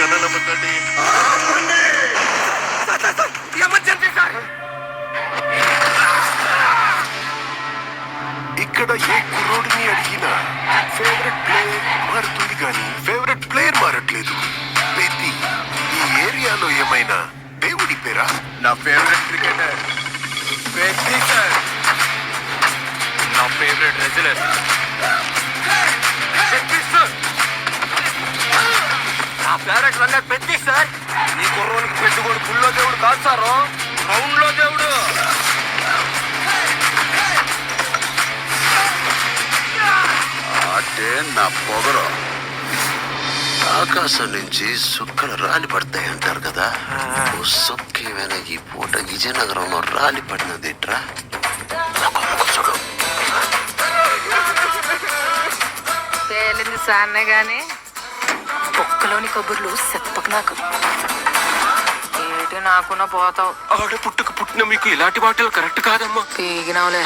కన్నలమ్మ తల్లి. ఇక్కడ ఏ కుర్రోడిని అడిగినా ఫేవరెట్ ప్లేయర్ మారుతుంది కానీ ఫేవరెట్ ప్లేయర్ మారట్లేదు. పెద్ది, ఈ ఏరియాలో ఏమైనా దేవుడి పేరా? నా ఫేవరెట్ క్రికెటర్ పెద్ది సార్. నా ఫేవరెట్ రెజ్లర్ పెద్ది సార్. నా ఫేవరెట్ రన్నర్ పెద్ది సార్. ఈ కుర్రోనికి పెట్టుకోడు గుళ్ళో దేవుడు కాదు సారు, గ్రౌండ్ లో దేవుడు. అంటే నా పొగరు. ఆకాశం నుంచి సుక్కలు రాలి పడతాయి అంటారు కదా, సొక్కేమైనా ఈ పూట విజయనగరంలో రాలి పడినది ఎట్రా? చూడు, తేలింది సాన్నే గాని కుక్కలోని కబుర్లు చెప్పక నాకు. ఏటి నాకున్న పోతావు. ఆడ పుట్టుకు పుట్టిన మీకు ఇలాంటి మాటలు కరెక్ట్ కాదమ్మా. పీగినవులే.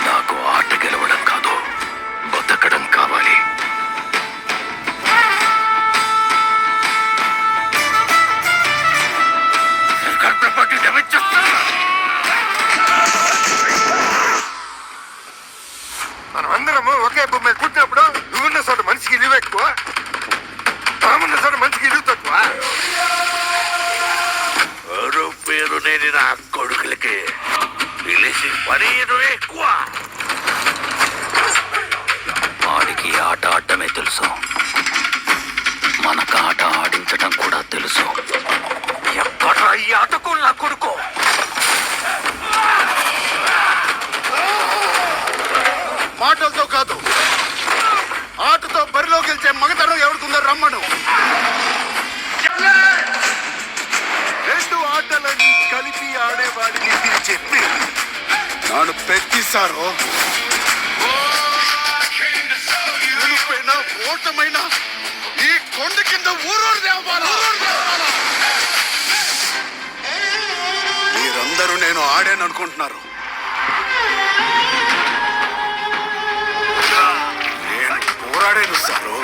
నాకు ఆట గెలవడం కాదు, బతకడం కావాలి. మనం అందరము ఒకే బొమ్మ పుట్టినప్పుడు నువ్వున్న చోట మనిషికి ఇల్లు ఎక్కువ, తామున్న చోట మనిషికి ఇల్లు తక్కువ. ఎవరో పేరు లేని నా కొడుకులకి పిలిచి పనీరు ఎక్కువ. వాడికి ఆట ఆడటమే తెలుసు, మనకు ఆట ఆడించడం కూడా తెలుసు. ఎక్కడ ఈ ఆటకు నా కొడుకు? మాటలతో కాదు, ఆటతో బరిలో గెలిచే మగతనం ఎవరికుందో రమ్మను. రెండు ఆటలని కలిపి ఆడేవాడిని పిలిచే పేరు నాను పెద్దిసారు. గెలుపైనా ఓటమైనా ఈ కొండ కింద ఊరూరు దేవాలా. మీరందరూ నేను ఆడాను అనుకుంటున్నారు. నేను పోరాడాను సారు.